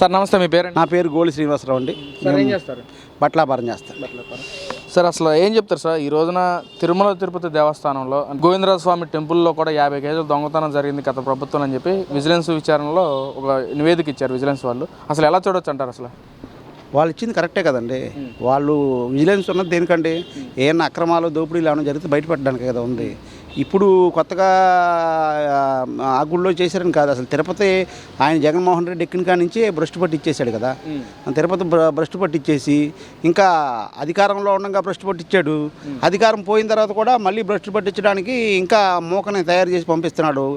Sir నమస్తే, మీ పేరు? నా పేరు గోలి శ్రీనివాసరావు అండి. సార్ ఏం చేస్తారు? బట్టలాభారం చేస్తాను. సార్ అసలు ఏం చెప్తారు సార్, ఈ రోజున తిరుమల తిరుపతి దేవస్థానంలో గోవిందరాజ స్వామి టెంపుల్లో కూడా 50 కేజీల దొంగతనం జరిగింది గత ప్రభుత్వం అని చెప్పి విజిలెన్స్ విచారణలో ఒక నివేదిక ఇచ్చారు విజిలెన్స్ వాళ్ళు. అసలు ఎలా చూడొచ్చు అంటారు? అసలు వాళ్ళు ఇచ్చింది కరెక్టే కదండి. వాళ్ళు విజిలెన్స్ ఉన్నది దేనికండి? ఏమన్నా అక్రమాలు దోపిడీలు ఏమైనా జరిగితే బయటపెట్టడానికి కదా ఉంది. ఇప్పుడు కొత్తగా ఆ గుళ్ళో చేశారని కాదు, అసలు తిరుపతి ఆయన జగన్మోహన్ రెడ్డి ఎక్కిన కాడి నుంచి భ్రష్టు పట్టిచ్చేసాడు కదా. తిరుపతి భ్రష్టు పట్టిచ్చేసి ఇంకా అధికారంలో ఉండగా భ్రష్టు పట్టించాడు. అధికారం పోయిన తర్వాత కూడా మళ్ళీ భ్రష్టు పట్టించడానికి ఇంకా మూకని తయారు చేసి పంపిస్తున్నాడు.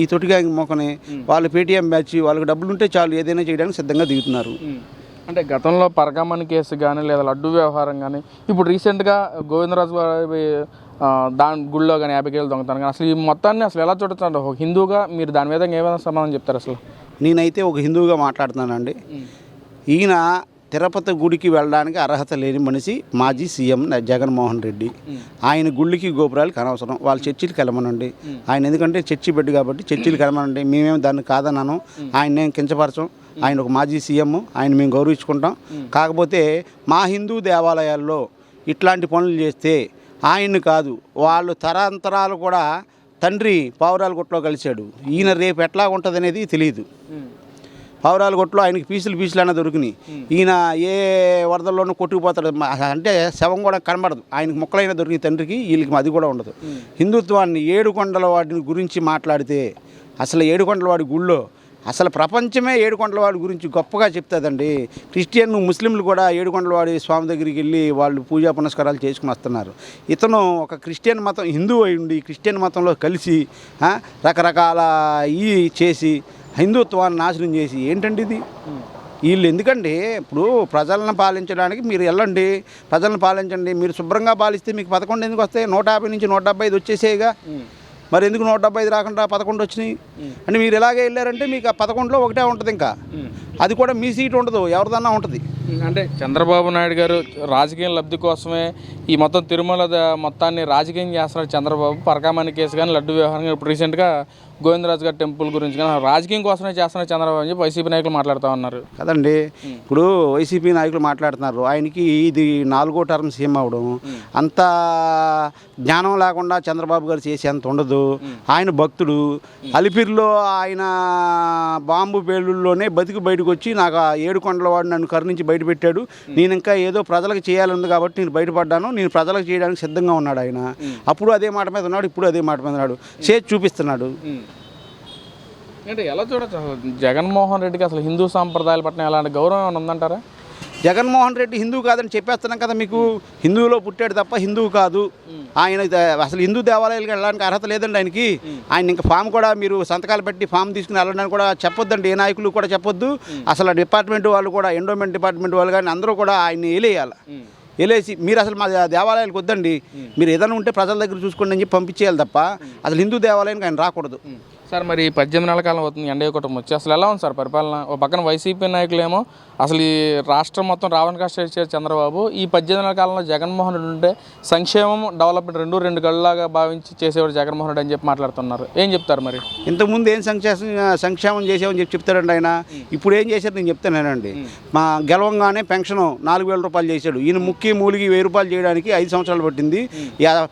ఈ తొటిగా మూకని వాళ్ళు పేటీఎం బ్యాచ్, వాళ్ళకి డబ్బులు ఉంటే చాలు ఏదైనా చేయడానికి సిద్ధంగా దిగుతున్నారు. అంటే గతంలో పరకామణి కేసు కానీ లేదా లడ్డు వ్యవహారం కానీ ఇప్పుడు రీసెంట్గా గోవిందరాజు దాని గుళ్ళో కానీ 50 కేజీలు దొంగతనం కానీ అసలు ఈ మొత్తాన్ని అసలు ఎలా చూడొచ్చు? ఒక హిందూగా మీరు దాని మీద ఏమైనా సమాధానం చెప్తారు? అసలు నేనైతే ఒక హిందువుగా మాట్లాడుతున్నానండి. ఈయన తిరుపతి గుడికి వెళ్ళడానికి అర్హత లేని మనిషి మాజీ సీఎం జగన్మోహన్ రెడ్డి. ఆయన గుళ్ళకి గోపురాలకు అనవసరం, వాళ్ళు చర్చిలకు వెళ్ళమనండి. ఆయన ఎందుకంటే చర్చి బిడ్డ కాబట్టి చర్చిలకు వెళ్ళమనండి. మేమేమి దాన్ని కాదన్నాను, ఆయన నేను కించపరచం. ఆయన ఒక మాజీ సీఎం, ఆయన మేము గౌరవించుకుంటాం. కాకపోతే మా హిందూ దేవాలయాల్లో ఇట్లాంటి పనులు చేస్తే ఆయన్ని కాదు, వాళ్ళు తరాంతరాలు కూడా తండ్రి పావురాల కొట్లో కలిశాడు. ఈయన రేపు ఎట్లా ఉంటుంది అనేది తెలియదు. పావురాల కొట్లో ఆయనకి పీసులు అయినా దొరికినాయి. ఈయన ఏ వరదల్లోనూ కొట్టుకుపోతాడు, అంటే శవం కూడా కనబడదు. ఆయనకి మొక్కలైనా దొరికిన తండ్రికి, వీళ్ళకి అది కూడా ఉండదు. హిందుత్వాన్ని ఏడుకొండల వాడిని గురించి మాట్లాడితే అసలు ఏడుకొండలవాడి గుళ్ళో అసలు ప్రపంచమే ఏడుకొండలవాడి గురించి గొప్పగా చెప్తుందండి. క్రిస్టియన్ ముస్లింలు కూడా ఏడుకొండలవాడి స్వామి దగ్గరికి వెళ్ళి వాళ్ళు పూజా పునస్కారాలు చేసుకుని వస్తున్నారు. ఇతను ఒక క్రిస్టియన్ మతం హిందువు అయి ఉండి క్రిస్టియన్ మతంలో కలిసి రకరకాల చేసి హిందుత్వాన్ని నాశనం చేసి ఏంటండి ఇది? వీళ్ళు ఎందుకండి ఇప్పుడు ప్రజలను పాలించడానికి మీరు వెళ్ళండి, ప్రజలను పాలించండి. మీరు శుభ్రంగా పాలిస్తే మీకు 11 ఎందుకు వస్తాయి? 150 నుంచి 175 వచ్చేసేగా. మరి ఎందుకు 175 రాకుండా 11 వచ్చినాయి? అంటే మీరు ఇలాగే వెళ్ళారంటే మీకు ఆ 11లో ఒకటే ఉంటుంది. ఇంకా అది కూడా మీ సీట్ ఉండదు, ఎవరిదన్నా ఉంటుంది. అంటే చంద్రబాబు నాయుడు గారు రాజకీయ లబ్ధి కోసమే ఈ మొత్తం తిరుమల మొత్తాన్ని రాజకీయం చేస్తున్నాడు చంద్రబాబు. పరకామణి కేసు కానీ లడ్డు వ్యవహారం కానీ ఇప్పుడు రీసెంట్గా గోవిందరాజు గారి టెంపుల్ గురించి కానీ రాజకీయం కోసమే చేస్తున్నాడు చంద్రబాబు అని చెప్పి వైసీపీ నాయకులు మాట్లాడుతూ ఉన్నారు కదండి. ఇప్పుడు వైసీపీ నాయకులు మాట్లాడుతున్నారు, ఆయనకి ఇది 4వ టర్మ్ సీఎం అవడం అంత జ్ఞానం లేకుండా చంద్రబాబు గారు చేసేంత ఉండదు. ఆయన భక్తుడు. అలిపిరిలో ఆయన బాంబు పేలుల్లోనే బతికి బయటకు వచ్చి నాకు ఆ ఏడుకొండలవాడు నన్ను కరుణించి బయట పెట్టాడు, నేను ఇంకా ఏదో ప్రజలకు చేయాలని కాబట్టి నేను బయటపడ్డాను, నేను ప్రజలకు చేయడానికి సిద్ధంగా ఉన్నాడు ఆయన. అప్పుడు అదే మాట మీద ఉన్నాడు, ఇప్పుడు అదే మాట మీద ఉన్నాడు, చేసి చూపిస్తున్నాడు. అంటే ఎలా చూడొచ్చు జగన్మోహన్ రెడ్డికి అసలు హిందూ సాంప్రదాయాల పట్ల ఎలాంటి గౌరవం ఉందంటారా? జగన్మోహన్ రెడ్డి హిందువు కాదని చెప్పేస్తున్నాం కదా మీకు. హిందువులో పుట్టాడు తప్ప హిందువు కాదు. ఆయన అసలు హిందూ దేవాలయాలకు వెళ్ళడానికి అర్హత లేదండి ఆయనకి. ఆయన ఇంకా ఫామ్ కూడా మీరు సంతకాలు పెట్టి ఫామ్ తీసుకుని వెళ్ళడానికి కూడా చెప్పొద్దండి, ఏ నాయకులు కూడా చెప్పొద్దు. అసలు డిపార్ట్మెంట్ వాళ్ళు కూడా, ఎండోమెంట్ డిపార్ట్మెంట్ వాళ్ళు కానీ అందరూ కూడా ఆయన్ని వేలేయాలి. వేలేసి మీరు అసలు మా దేవాలయాలకు వద్దండి, మీరు ఏదైనా ఉంటే ప్రజల దగ్గర చూసుకోండి అని చెప్పి పంపించేయాలి తప్ప అసలు హిందూ దేవాలయానికి ఆయన రాకూడదు. సార్ మరి 18 నెలల కాలం అవుతుంది ఎన్డీఏ కూటమి వచ్చి, అసలు ఎలా ఉంది సార్ పరిపాలన? ఒక పక్కన వైసీపీ నాయకులేమో అసలు ఈ రాష్ట్రం మొత్తం రావణ కష్ట ఇచ్చారు చంద్రబాబు, ఈ 18 నెలల కాలంలో జగన్మోహన్ రెడ్డి ఉంటే సంక్షేమం డెవలప్మెంట్ రెండు గళ్ళలాగా భావించి చేసేవాడు జగన్మోహన్ రెడ్డి అని చెప్పి మాట్లాడుతున్నారు. ఏం చెప్తారు మరి? ఇంతకుముందు ఏం సంక్షేమం చేసామని చెప్పి చెప్తారండి ఆయన. ఇప్పుడు ఏం చేశారు నేను చెప్తానండి. మా గెలవంగానే పెన్షన్ 4,000 రూపాయలు చేశాడు. ఈయన ముఖ్య మూలికి 1,000 రూపాయలు చేయడానికి 5 సంవత్సరాలు పట్టింది.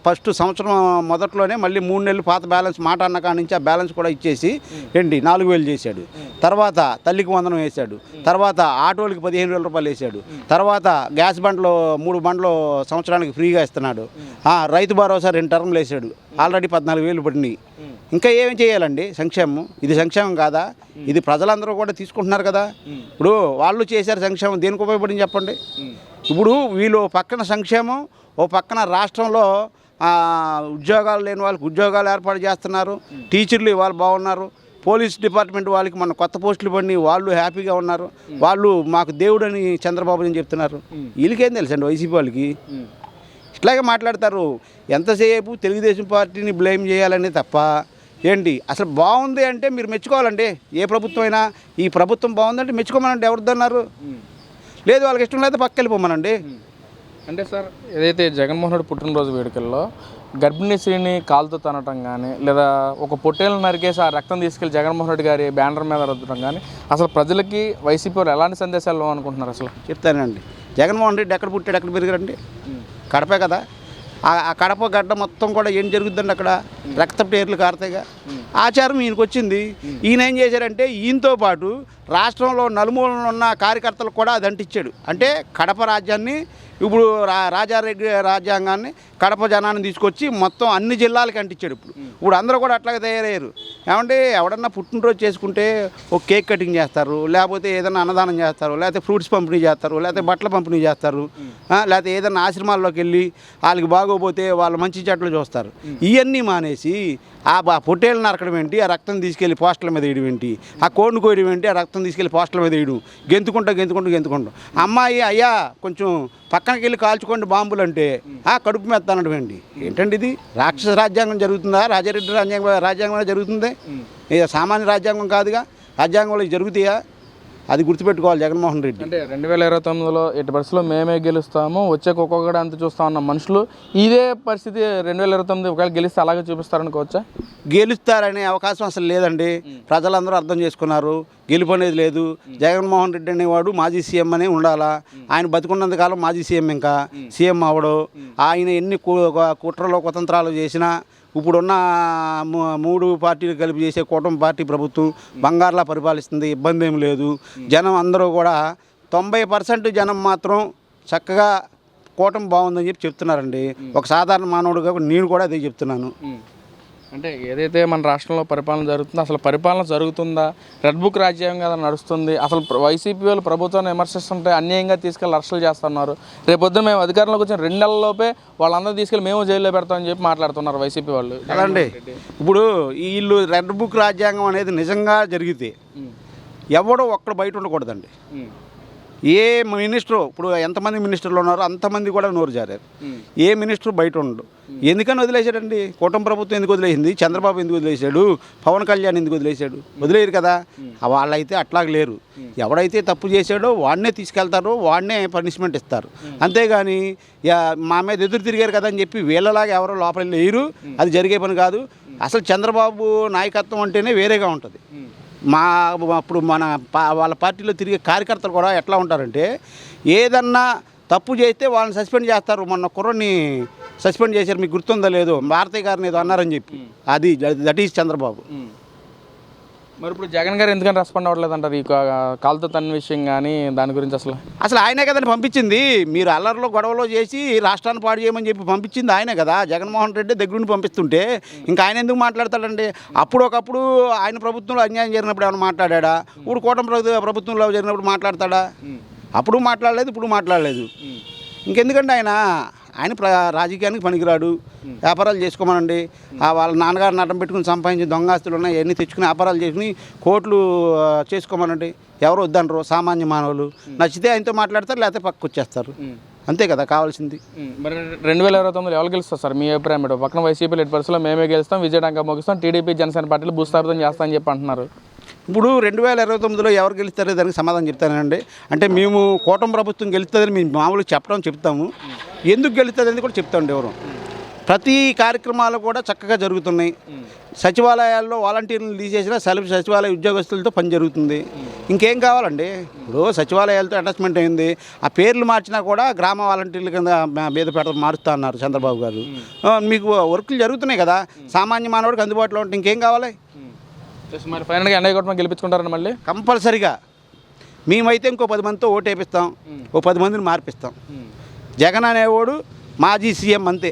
ఫస్ట్ సంవత్సరం మొదట్లోనే మళ్ళీ 3 నెలలు పాత బ్యాలెన్స్ మాట అన్న కాడి నుంచి ఆ బ్యాలెన్స్ కూడా ఇచ్చేసి 4,000 చేశాడు. తర్వాత తల్లికి వందనం వేశాడు. తర్వాత ఆటోలకి 15,000 రూపాయలు వేశాడు. తర్వాత గ్యాస్ బండ్లో 3 బండ్లు సంవత్సరానికి ఫ్రీగా ఇస్తున్నాడు. రైతు భరోసా 2 టర్మ్లు వేశాడు, ఆల్రెడీ 14,000 పడినాయి. ఇంకా ఏమి చేయాలండి సంక్షేమం? ఇది సంక్షేమం కాదా? ఇది ప్రజలందరూ కూడా తీసుకుంటున్నారు కదా. ఇప్పుడు వాళ్ళు చేశారు సంక్షేమం, దేనికి ఉపయోగపడింది చెప్పండి? ఇప్పుడు వీళ్ళు పక్కన సంక్షేమం, ఓ పక్కన రాష్ట్రంలో ఉద్యోగాలు లేని వాళ్ళకి ఉద్యోగాలు ఏర్పాటు చేస్తున్నారు. టీచర్లు ఇవాళ బాగున్నారు. పోలీస్ డిపార్ట్మెంట్ వాళ్ళకి మన కొత్త పోస్టులు పడి వాళ్ళు హ్యాపీగా ఉన్నారు. వాళ్ళు మాకు దేవుడు అని చంద్రబాబు అని చెప్తున్నారు. వీళ్ళకేం తెలుసండి వైసీపీ వాళ్ళకి? ఇట్లాగే మాట్లాడతారు. ఎంతసేపు తెలుగుదేశం పార్టీని బ్లేమ్ చేయాలని తప్ప ఏంటి? అసలు బాగుంది అంటే మీరు మెచ్చుకోవాలండి. ఏ ప్రభుత్వం అయినా ఈ ప్రభుత్వం బాగుందంటే మెచ్చుకోమనండి. ఎవరిద్దన్నారు? లేదు వాళ్ళకి ఇష్టం లేదా పక్కకి వెళ్ళిపోమనండి. అంటే సార్ ఏదైతే జగన్మోహన్ రెడ్డి పుట్టినరోజు వేడుకల్లో గర్భిణీ స్త్రీని కాలుతో తనటం కానీ లేదా ఒక పొట్టేలను నరికేసి ఆ రక్తం తీసుకెళ్లి జగన్మోహన్ రెడ్డి గారి బ్యానర్ మీద రుద్దడం కానీ అసలు ప్రజలకి వైసీపీ వాళ్ళు ఎలాంటి సందేశాలు అనుకుంటున్నారు అసలు? చెప్తానండి. జగన్మోహన్ రెడ్డి ఎక్కడ పుట్టాడు, ఎక్కడ పెరిగారండి? కడపే కదా. ఆ కడప గడ్డ మొత్తం కూడా ఏం జరుగుతుందండి అక్కడ? రక్తపు టేర్లు కారుతాయిగా. ఆచారం ఈయనకు వచ్చింది. ఈయన ఏం చేశారంటే ఈయనతో పాటు రాష్ట్రంలో నలుమూలన ఉన్న కార్యకర్తలకు కూడా అది అంటించాడు. అంటే కడప రాజ్యాన్ని ఇప్పుడు రాజారెడ్డి రాజ్యాంగాన్ని కడప జనాన్ని తీసుకొచ్చి మొత్తం అన్ని జిల్లాలకి అంటించాడు. ఇప్పుడు అందరూ కూడా అట్లాగే తయారయ్యారు. ఏమంటే ఎవడన్నా పుట్టినరోజు చేసుకుంటే ఒక కేక్ కటింగ్ చేస్తారు, లేకపోతే ఏదైనా అన్నదానం చేస్తారు, లేకపోతే ఫ్రూట్స్ పంపిణీ చేస్తారు, లేకపోతే బట్టల పంపిణీ చేస్తారు, లేకపోతే ఏదైనా ఆశ్రమాల్లోకి వెళ్ళి వాళ్ళకి బాగోపోతే వాళ్ళు మంచి చెట్లు చూస్తారు. ఇవన్నీ మానేసి ఆ పొట్టేళ్ళు నరకడం ఏంటి, ఆ రక్తం తీసుకెళ్ళి పోస్టర్ల మీద వేయడం ఏంటి, ఆ కోడిని కోయడం ఏంటి, ఆ రక్తం తీసుకెళ్ళి పోస్టర్ల మీద వేయడం, గెంతుకుంటూ అమ్మాయి అయ్యా కొంచెం పక్కనకి వెళ్ళి కాల్చుకోండి బాంబులు అంటే కడుపు మీద అనడం ఏంటి? ఏంటండి ఇది? రాక్షస రాజ్యాంగం జరుగుతుందా? రాజారెడ్డి రాజ్యాంగం జరుగుతుంది? సామాన్య రాజ్యాంగం కాదుగా. రాజ్యాంగంలో జరుగుతాయా? అది గుర్తుపెట్టుకోవాలి జగన్మోహన్ రెడ్డి. అంటే 2029లో ఎట్టి పరిస్థితుల్లో మేమే గెలుస్తాము, వచ్చే ఒక్కొక్కటి అంత చూస్తామన్న మనుషులు ఇదే పరిస్థితి 2029 ఒకవేళ గెలిస్తే అలాగే చూపిస్తారనుకోవచ్చా? గెలుస్తారనే అవకాశం అసలు లేదండి. ప్రజలందరూ అర్థం చేసుకున్నారు. గెలుపు అనేది లేదు. జగన్మోహన్ రెడ్డి అనేవాడు మాజీ సీఎం అనే ఉండాలా. ఆయన బతికున్నంతకాలం మాజీ సీఎం, ఇంకా సీఎం అవడు. ఆయన ఎన్ని కుట్రలు కుతంత్రాలు చేసినా ఇప్పుడున్న 3 పార్టీలు కలిపి చేసే కూటమి పార్టీ ప్రభుత్వం బంగారులా పరిపాలిస్తుంది. ఇబ్బంది ఏం లేదు. జనం అందరూ కూడా 90% జనం మాత్రం చక్కగా కూటమి బాగుందని చెప్పి చెప్తున్నారండి. ఒక సాధారణ మానవుడిగా నేను కూడా అదే చెప్తున్నాను. అంటే ఏదైతే మన రాష్ట్రంలో పరిపాలన జరుగుతుందో అసలు పరిపాలన జరుగుతుందా? రెడ్ బుక్ రాజ్యాంగం కదా నడుస్తుంది. అసలు వైసీపీ వాళ్ళు ప్రభుత్వాన్ని విమర్శిస్తుంటే అన్యాయంగా తీసుకెళ్ళి అరెస్టులు చేస్తున్నారు. రేపొద్దున మేము అధికారంలోకి వచ్చిన 2 నెలల్లోపే వాళ్ళందరూ తీసుకెళ్ళి మేము జైల్లో పెడతామని చెప్పి మాట్లాడుతున్నారు వైసీపీ వాళ్ళు. అదండి ఇప్పుడు వీళ్ళు రెడ్ బుక్ రాజ్యాంగం అనేది నిజంగా జరిగితే ఎవడో ఒక్కడ బయట ఉండకూడదండి. ఏ మినిస్టరు ఇప్పుడు ఎంతమంది మినిస్టర్లు ఉన్నారో అంతమంది కూడా నోరు జారారు. ఏ మినిస్టర్ బయట ఉండడు. ఎందుకని వదిలేశాడండి? కూటమి ప్రభుత్వం ఎందుకు వదిలేసింది? చంద్రబాబు ఎందుకు వదిలేశాడు? పవన్ కళ్యాణ్ ఎందుకు వదిలేశాడు? వదిలేరు కదా. వాళ్ళైతే అట్లాగ లేరు. ఎవడైతే తప్పు చేశాడో వాడినే తీసుకెళ్తారో వాడినే పనిష్మెంట్ ఇస్తారు. అంతేగాని మా మీద ఎదురు తిరిగారు కదా అని చెప్పి వీళ్ళలాగా ఎవరో లోపల లేరు. అది జరిగే పని కాదు. అసలు చంద్రబాబు నాయకత్వం అంటేనే వేరేగా ఉంటుంది. అప్పుడు వాళ్ళ పార్టీలో తిరిగే కార్యకర్తలు కూడా ఎట్లా ఉంటారంటే ఏదన్నా తప్పు చేస్తే వాళ్ళని సస్పెండ్ చేస్తారు. మొన్న కుర్రని సస్పెండ్ చేశారు, మీకు గుర్తుందో లేదో, భారతీయ గారిని ఏదో అన్నారని చెప్పి. అది దట్ ఈజ్ చంద్రబాబు. మరి ఇప్పుడు జగన్ గారు ఎందుకని రెస్పాండ్ అవ్వట్లేదు అంటారు ఈ కాలుతో తన విషయం కానీ దాని గురించి? అసలు ఆయనే కదండి పంపించింది. మీరు అల్లర్లో గొడవలో చేసి రాష్ట్రాన్ని పాడు చేయమని చెప్పి పంపించింది ఆయనే కదా. జగన్మోహన్ రెడ్డి దగ్గరుండి పంపిస్తుంటే ఇంకా ఆయన ఎందుకు మాట్లాడతాడండి? అప్పుడొకప్పుడు ఆయన ప్రభుత్వంలో అన్యాయం జరిగినప్పుడు ఏమైనా మాట్లాడా? ఇప్పుడు కూటమి ప్రభుత్వంలో జరిగినప్పుడు మాట్లాడతాడా? అప్పుడు మాట్లాడలేదు, ఇప్పుడు మాట్లాడలేదు. ఇంకెందుకంటే ఆయన రాజకీయానికి పనికిరాడు. వ్యాపారాలు చేసుకోమనండి. వాళ్ళ నాన్నగారిని అడ్డం పెట్టుకుని సంపాదించి దొంగాస్తులు ఉన్నాయి, అవన్నీ తెచ్చుకుని వ్యాపారాలు చేసుకుని కోట్లు చేసుకోమనండి. ఎవరు వద్దనరు సామాన్య మానవులు. నచ్చితే ఆయనతో మాట్లాడతారు, లేకపోతే పక్కకు వచ్చేస్తారు. అంతే కదా కావాల్సింది. మరి 2029 ఎవరు గెలుస్తారు సార్ మీ అభిప్రాయం? పక్కన వైసీపీ ఎట్టి పరిస్థితుల్లో మేమే గెలుస్తాం, విజయడంగా ముగిస్తాం, టీడీపీ జనసేన పార్టీలు భూస్థాపితం చేస్తామని చెప్పి అంటున్నారు. ఇప్పుడు 2029లో ఎవరు గెలుస్తారో దానికి సమాధానం చెప్తానండి. అంటే మేము కూటమి ప్రభుత్వం గెలుస్తుందని మేము మామూలుగా చెప్తాము. ఎందుకు గెలుస్తుందని కూడా చెప్తామండి. ఎవరు ప్రతి కార్యక్రమాలు కూడా చక్కగా జరుగుతున్నాయి. సచివాలయాల్లో వాలంటీర్లను తీసేసిన సచివాలయ ఉద్యోగస్తులతో పని జరుగుతుంది. ఇంకేం కావాలండి? ఇప్పుడు సచివాలయాలతో అటాచ్మెంట్ అయింది. ఆ పేర్లు మార్చినా కూడా గ్రామ వాలంటీర్ల కింద మీద మారుస్తా అన్నారు చంద్రబాబు గారు. మీకు వర్కులు జరుగుతున్నాయి కదా. సామాన్య మానవుడికి అందుబాటులో ఉంటే ఇంకేం కావాలి? మరి ఫైనల్గా ఎన్ఐ కూటమి గెలిపించుకుంటారని మళ్ళీ కంపల్సరిగా మేమైతే ఇంకో 10 మందితో ఓటు వేపిస్తాం, ఓ 10 మందిని మార్పిస్తాం. జగన్ అనేవాడు మాజీ సీఎం అంతే.